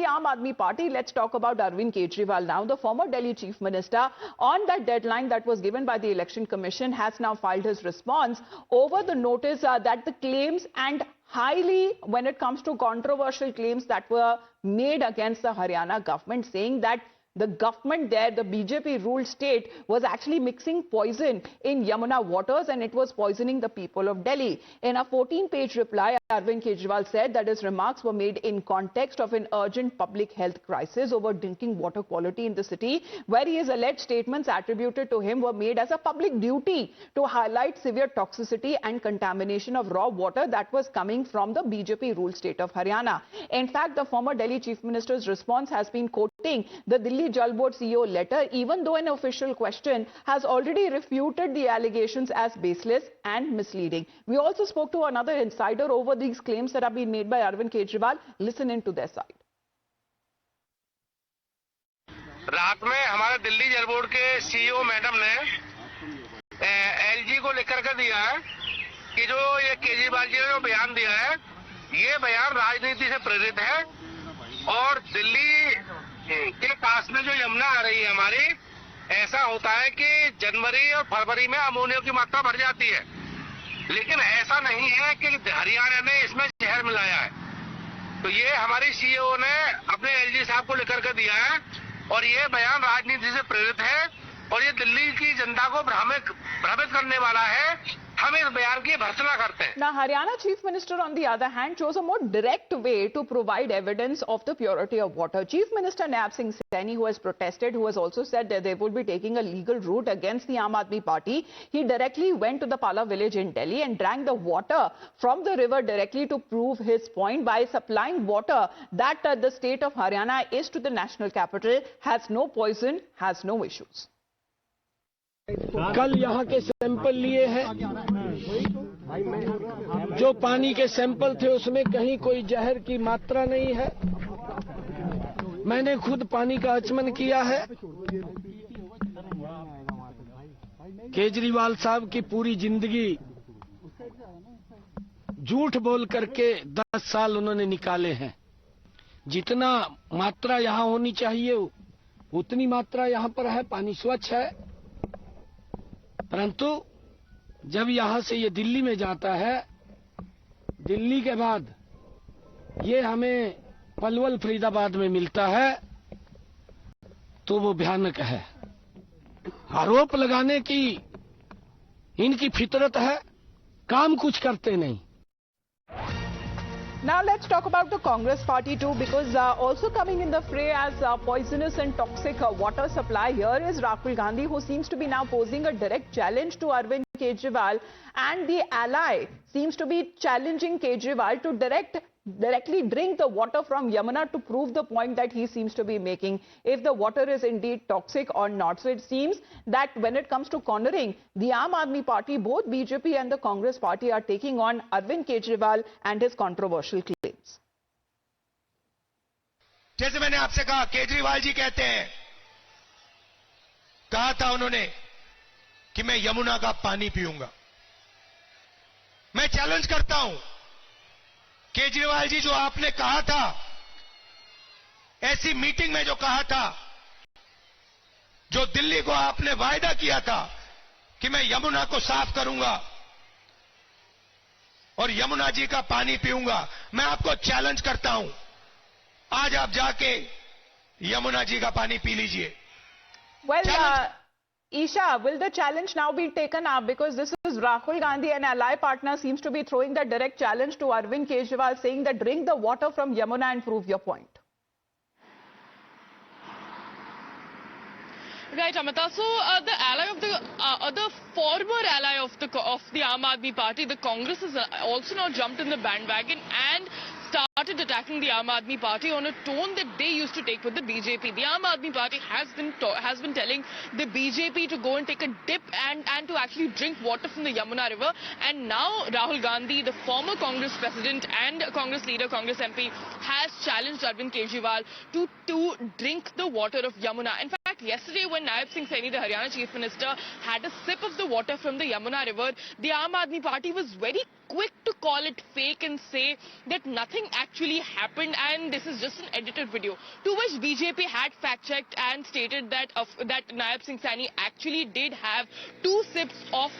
the Aam Aadmi Party, let's talk about Arvind Kejriwal now. The former Delhi Chief Minister, on that deadline that was given by the Election Commission, has now filed his response over the notice that the claims and highly, when it comes to controversial claims that were made against the Haryana government, saying that the government there, the BJP-ruled state, was actually mixing poison in Yamuna waters and it was poisoning the people of Delhi. In a 14-page reply, Arvind Kejriwal said that his remarks were made in context of an urgent public health crisis over drinking water quality in the city, where his alleged statements attributed to him were made as a public duty to highlight severe toxicity and contamination of raw water that was coming from the BJP-ruled state of Haryana. In fact, the former Delhi Chief Minister's response has been quoting the Delhi Jal Board CEO letter, even though an official question has already refuted the allegations as baseless and misleading. We also spoke to another insider over these claims that have been made by Arvind Kejriwal. Listen into their side. रात में हमारे दिल्ली जल board के CEO madam ने LG को लिखकर के दिया है कि जो ये केजरीवाल जी ने जो बयान दिया है, ये बयान राजनीति से प्रेरित है और दिल्ली के पास में जो यमुना आ रही है हमारी, ऐसा होता है कि जनवरी और फरवरी में अमोनिया की मात्रा बढ़ जाती है, लेकिन ऐसा नहीं है कि हरियाणा ने इसमें जहर मिलाया है। तो ये हमारी सीईओ ने अपने एलजी साहब को लिखकर के दिया है और ये बयान राजनीति से प्रेरित है और ये दिल्ली की जनता को भ्रमित करने वाला है। हम इस बयान की भर्त्सना करते हैं। Now, Haryana Chief Minister, on the other hand, chose a more direct way to provide evidence of the purity of water. Chief Minister Nayaab Singh Saini, who has protested, who has also said that they would be taking a legal route against the Aam Aadmi Party, he directly went to the Pala village in Delhi and drank the water from the river directly to prove his point by supplying water that the state of Haryana is to the national capital, has no poison, has no issues. कल यहाँ के sample लिए हैं, जो पानी के sample थे उसमें कहीं कोई जहर की मात्रा नहीं है। मैंने खुद पानी का आचमन किया है। केजरीवाल साहब की पूरी जिंदगी झूठ बोल करके 10 साल उन्होंने निकाले हैं। जितना मात्रा यहाँ होनी चाहिए उतनी मात्रा यहाँ पर है, पानी स्वच्छ है, परंतु जब यहां से ये दिल्ली में जाता है, दिल्ली के बाद ये हमें पलवल फरीदाबाद में मिलता है, तो वो भयानक है। आरोप लगाने की इनकी फितरत है, काम कुछ करते नहीं। Now let's talk about the Congress party too, because also coming in the fray as poisonous and toxic water supply here is Rahul Gandhi, who seems to be now posing a direct challenge to Arvind Kejriwal, and the ally seems to be challenging Kejriwal to directly drink the water from Yamuna to prove the point that he seems to be making, if the water is indeed toxic or not. So it seems that when it comes to cornering the Aam Aadmi Party, both BJP and the Congress party are taking on Arvind Kejriwal and his controversial claims. जैसे मैंने आपसे कहा, केजरीवाल जी कहते हैं, कहा था उन्होंने कि मैं यमुना का पानी पीऊंगा। मैं चैलेंज करता हूं, केजरीवाल जी, जो आपने कहा था, ऐसी मीटिंग में जो कहा था, जो दिल्ली को आपने वायदा किया था कि मैं यमुना को साफ करूंगा और यमुना जी का पानी पीऊंगा, मैं आपको चैलेंज करता हूं, आज आप जाके यमुना जी का पानी पी लीजिए। Well, Isha, will the challenge now be taken up? Because this is Rahul Gandhi, an ally partner, seems to be throwing the direct challenge to Arvind Kejriwal, saying that drink the water from Yamuna and prove your point. Right, Amita. So the ally of the former ally of the Aam Aadmi Party, the Congress, has also now jumped in the bandwagon and started attacking the Aam Aadmi Party on a tone that they used to take with the BJP. The Aam Aadmi Party has been telling the BJP to go and take a dip and to actually drink water from the Yamuna River. And now Rahul Gandhi, the former Congress president and Congress leader, Congress MP, has challenged Arvind Kejriwal to drink the water of Yamuna. In fact, fact, yesterday when Naib Singh Saini, the Haryana Chief Minister, had a sip of the water from the Yamuna River, the Aam Aadmi Party was very quick to call it fake and say that nothing actually happened and this is just an edited video. To which BJP had fact-checked and stated that Naib Singh Saini actually did have 2 sips of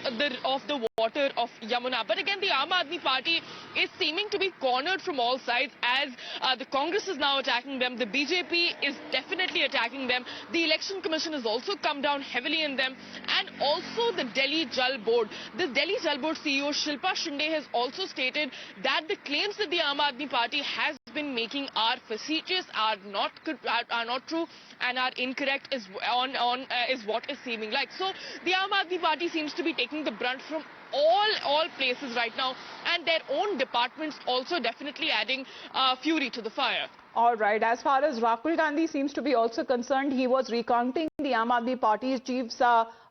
the water of Yamuna. But again, the Aam Aadmi Party is seeming to be cornered from all sides as the Congress is now attacking them. The BJP is definitely attacking them. The Election Commission has also come down heavily in them. And also the Delhi Jal Board. The Delhi Jal Board CEO Shilpa Shinde has also stated that the claims that the Aam Aadmi Party has been making are facetious, are not true, and are incorrect is what is seeming like. So the Aam Aadmi Party seems to be taking the brunt from all places right now, and their own departments also definitely adding fury to the fire. All right. As far as Rahul Gandhi seems to be also concerned, he was recounting the Aam Aadmi Party's chief's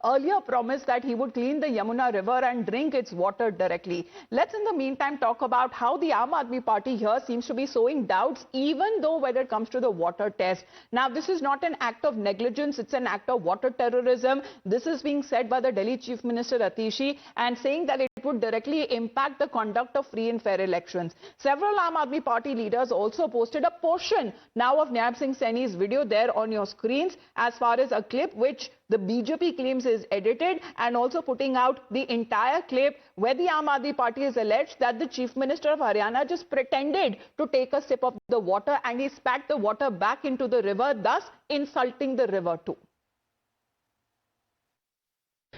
earlier promise that he would clean the Yamuna River and drink its water directly. Let's in the meantime talk about how the Aam Aadmi Party here seems to be sowing doubts, even though when it comes to the water test. Now, this is not an act of negligence, it's an act of water terrorism. This is being said by the Delhi Chief Minister Atishi and saying that it would directly impact the conduct of free and fair elections. Several Aam Aadmi Party leaders also posted a portion now of Naib Singh Saini's video there on your screens, as far as a clip which the BJP claims is edited, and also putting out the entire clip where the Aam Aadmi Party is alleged that the Chief Minister of Haryana just pretended to take a sip of the water and he spat the water back into the river, thus insulting the river too.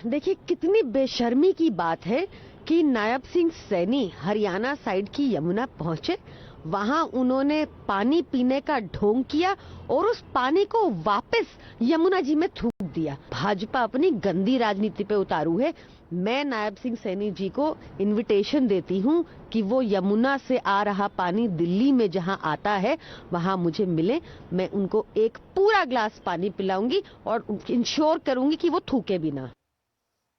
देखिए कितनी बेशर्मी की बात है कि Nayab Singh Saini Haryana side की यमुना पहुंचे, वहां उन्होंने पानी पीने का ढोंग किया और उस पानी को वापस यमुना जी में थूक दिया। भाजपा अपनी गंदी राजनीति पे उतारू है। मैं नायब सिंह सैनी जी को इनविटेशन देती हूं कि वो यमुना से आ रहा पानी दिल्ली में जहां आता है वहां मुझे मिले, मैं उनको एक पूरा ग्लास पानी पिलाऊंगी और इंश्योर करूंगी कि वो थूके भी ना।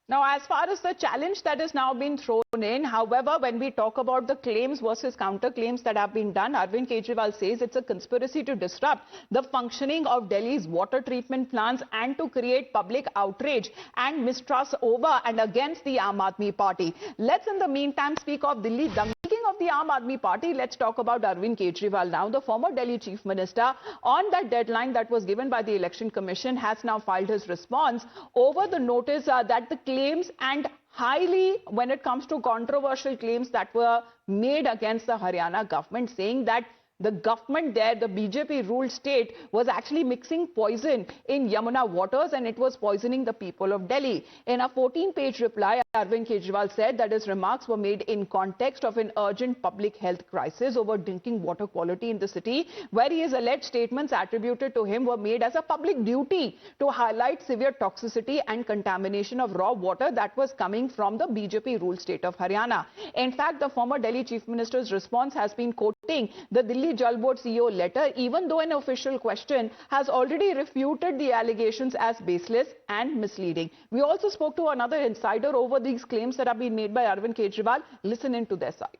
Now, as far as the challenge that is now been thrown in, however, when we talk about the claims versus counter claims that have been done, Arvind Kejriwal says it's a conspiracy to disrupt the functioning of Delhi's water treatment plants and to create public outrage and mistrust over and against the Aam Aadmi Party. Let's in the meantime speak of Delhi Dangal. Speaking of the Aam Aadmi Party, let's talk about Arvind Kejriwal now. The former Delhi Chief Minister, on that deadline that was given by the Election Commission, has now filed his response over the notice that the claims and highly, when it comes to controversial claims that were made against the Haryana government, saying that the government there, the BJP-ruled state, was actually mixing poison in Yamuna waters and it was poisoning the people of Delhi. In a 14-page reply, Arvind Kejriwal said that his remarks were made in context of an urgent public health crisis over drinking water quality in the city, where his alleged statements attributed to him were made as a public duty to highlight severe toxicity and contamination of raw water that was coming from the BJP-ruled state of Haryana. In fact, the former Delhi Chief Minister's response has been quoting the Delhi Jal Board CEO letter, even though an official question has already refuted the allegations as baseless and misleading. We also spoke to another insider over these claims that have been made by Arvind Kejriwal. Listen into their side.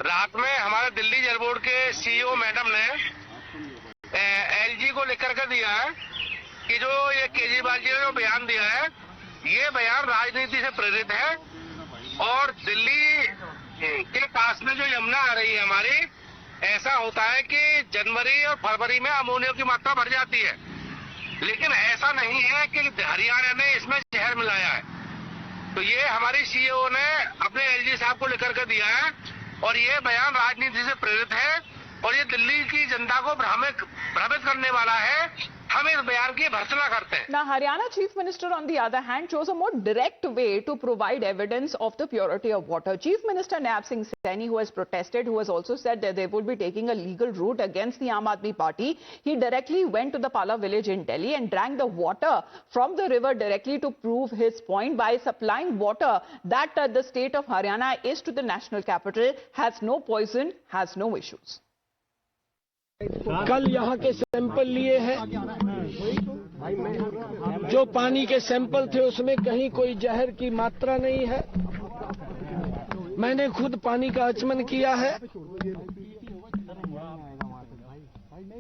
रात में हमारे दिल्ली जल board के CEO madam ने LG को लिख कर दिया है कि जो ये केजरीवाल जी ने जो बयान दिया है, ये बयान राजनीति से प्रेरित है और दिल्ली के पास में जो यमुना आ रही है हमारी, ऐसा होता है कि जनवरी और फरवरी में अमोनिया की मात्रा बढ़ जाती है, लेकिन ऐसा नहीं है कि हरियाणा ने इसमें जहर मिलाया है। तो ये हमारी सीईओ ने अपने एलजी साहब को लिख कर दिया है और ये बयान राजनीति से प्रेरित है और ये दिल्ली की जनता को भ्रमित करने वाला है। हम इस बयान की भर्त्सना करते हैं। Now, Haryana Chief Minister, on the other hand, chose a more direct way to provide evidence of the purity of water. Chief Minister Naib Singh Saini, who has protested, who has also said that they would be taking a legal route against the Aam Aadmi Party, he directly went to the Pala village in Delhi and drank the water from the river directly to prove his point by supplying water that the state of Haryana is to the national capital, has no poison, has no issues. कल यहाँ के sample लिए हैं, जो पानी के sample थे उसमें कहीं कोई जहर की मात्रा नहीं है। मैंने खुद पानी का आचमन किया है।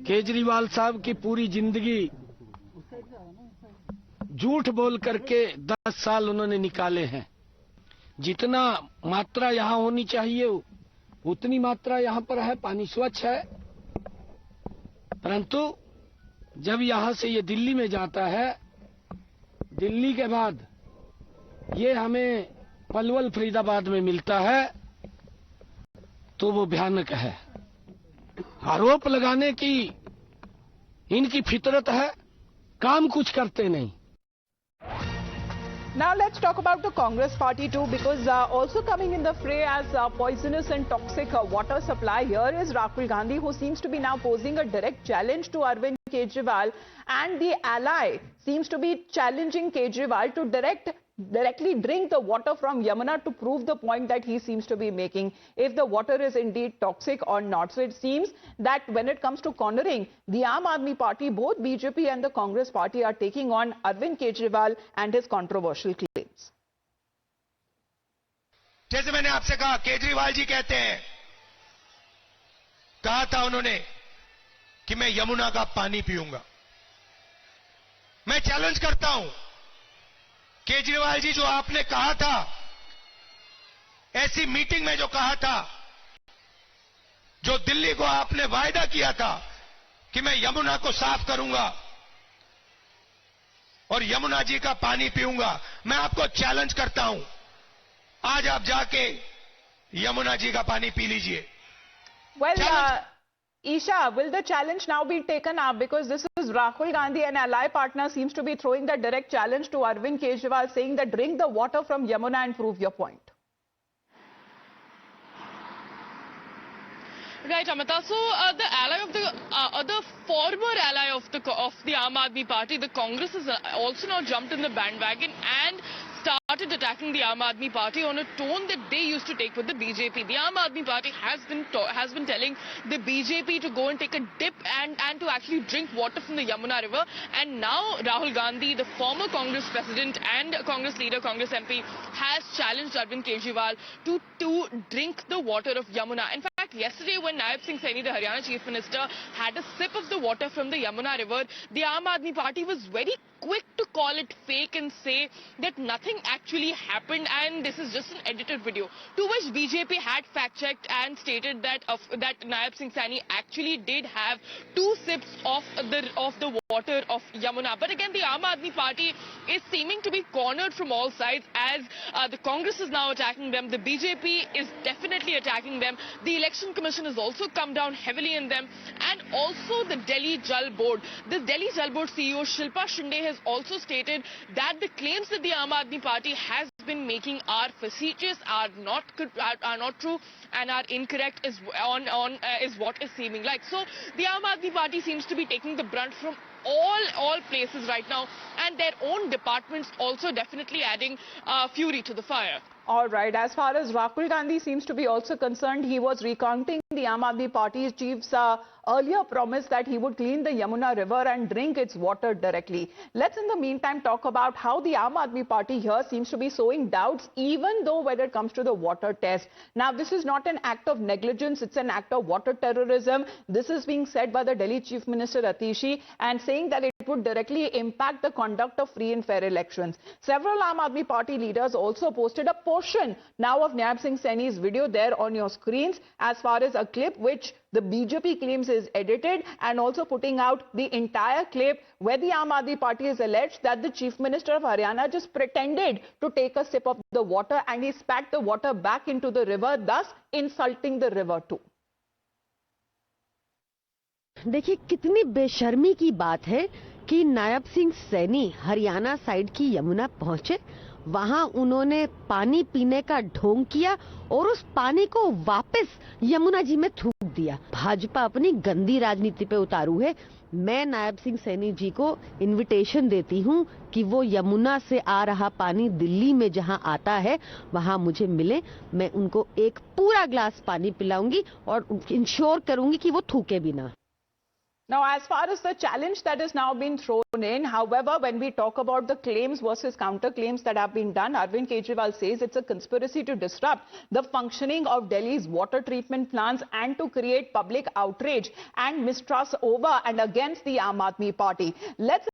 केजरीवाल साहब की पूरी जिंदगी झूठ बोल करके 10 साल उन्होंने निकाले हैं। जितना मात्रा यहाँ होनी चाहिए उतनी मात्रा यहाँ पर है, पानी स्वच्छ है, परंतु जब यहाँ से ये दिल्ली में जाता है, दिल्ली के बाद ये हमें पलवल फरीदाबाद में मिलता है, तो वो भयानक है। आरोप लगाने की इनकी फितरत है, काम कुछ करते नहीं। Now let's talk about the Congress party too, because also coming in the fray as poisonous and toxic water supply here is Rahul Gandhi, who seems to be now posing a direct challenge to Arvind Kejriwal, and the ally seems to be challenging Kejriwal to directly drink the water from Yamuna to prove the point that he seems to be making, if the water is indeed toxic or not. So it seems that when it comes to cornering, the Aam Aadmi Party, both BJP and the Congress Party are taking on Arvind Kejriwal and his controversial claims. जैसे मैंने आपसे कहा, केजरीवाल जी कहते हैं, कहा था उन्होंने कि मैं यमुना का पानी पीऊंगा। मैं चैलेंज करता हूं, केजरीवाल जी, जो आपने कहा था, ऐसी मीटिंग में जो कहा था, जो दिल्ली को आपने वायदा किया था कि मैं यमुना को साफ करूंगा और यमुना जी का पानी पीऊंगा, मैं आपको चैलेंज करता हूं, आज आप जाके यमुना जी का पानी पी लीजिए। Well, Isha, will the challenge now be taken up? Because this is Rahul Gandhi, an ally partner, seems to be throwing the direct challenge to Arvind Kejriwal, saying that drink the water from Yamuna and prove your point. Right, Amita. So the ally of the former ally of the Aam Aadmi Party, the Congress, has also now jumped in the bandwagon and started attacking the Aam Aadmi Party on a tone that they used to take with the BJP. The Aam Aadmi Party has been telling the BJP to go and take a dip and to actually drink water from the Yamuna River. And now Rahul Gandhi, the former Congress president and Congress leader, Congress MP, has challenged Arvind Kejriwal to drink the water of Yamuna. In fact, yesterday when Nayab Singh Saini, the Haryana Chief Minister, had a sip of the water from the Yamuna River, the Aam Aadmi Party was very quick to call it fake and say that nothing actually happened and this is just an edited video. To which BJP had fact-checked and stated that Nayab Singh Saini actually did have 2 sips of the water of Yamuna. But again, the Aam Aadmi Party is seeming to be cornered from all sides, as the Congress is now attacking them, the BJP is definitely attacking them, the Election Commission has also come down heavily in them, and also the Delhi Jal Board. The Delhi Jal Board CEO Shilpa Shinde has also stated that the claims that the Aam Aadmi Party has been making are facetious, are not true, and are incorrect, is what is seeming like. So the Aam Aadmi Party seems to be taking the brunt from all places right now, and their own departments also definitely adding fury to the fire. All right. As far as Rahul Gandhi seems to be also concerned, he was recounting the Aam Aadmi Party chief's earlier promise that he would clean the Yamuna River and drink its water directly. Let's in the meantime talk about how the Aam Aadmi Party here seems to be sowing doubts, even though when it comes to the water test. Now, this is not an act of negligence, it's an act of water terrorism. This is being said by the Delhi Chief Minister Atishi, and saying that it would directly impact the conduct of free and fair elections. Several Aam Aadmi Party leaders also posted a portion now of Nayab Singh Saini's video there on your screens, as far as a clip which the BJP claims is edited, and also putting out the entire clip where the Aam Aadmi Party is alleged that the Chief Minister of Haryana just pretended to take a sip of the water and he spat the water back into the river, thus insulting the river too. देखिए कितनी बेशर्मी की बात है कि Nayab Singh Saini Haryana side की यमुना पहुंचे, वहां उन्होंने पानी पीने का ढोंग किया और उस पानी को वापस यमुना जी में थूक दिया। भाजपा अपनी गंदी राजनीति पे उतारू है। मैं नायब सिंह सैनी जी को इनविटेशन देती हूं कि वो यमुना से आ रहा पानी दिल्ली में जहां आता है वहां मुझे मिले, मैं उनको एक पूरा ग्लास पानी पिलाऊंगी और इंश्योर करूंगी कि वो थूके भी ना। Now, as far as the challenge that is now been thrown in, however, when we talk about the claims versus counter claims that have been done, Arvind Kejriwal says it's a conspiracy to disrupt the functioning of Delhi's water treatment plants and to create public outrage and mistrust over and against the Aam Aadmi Party. Let's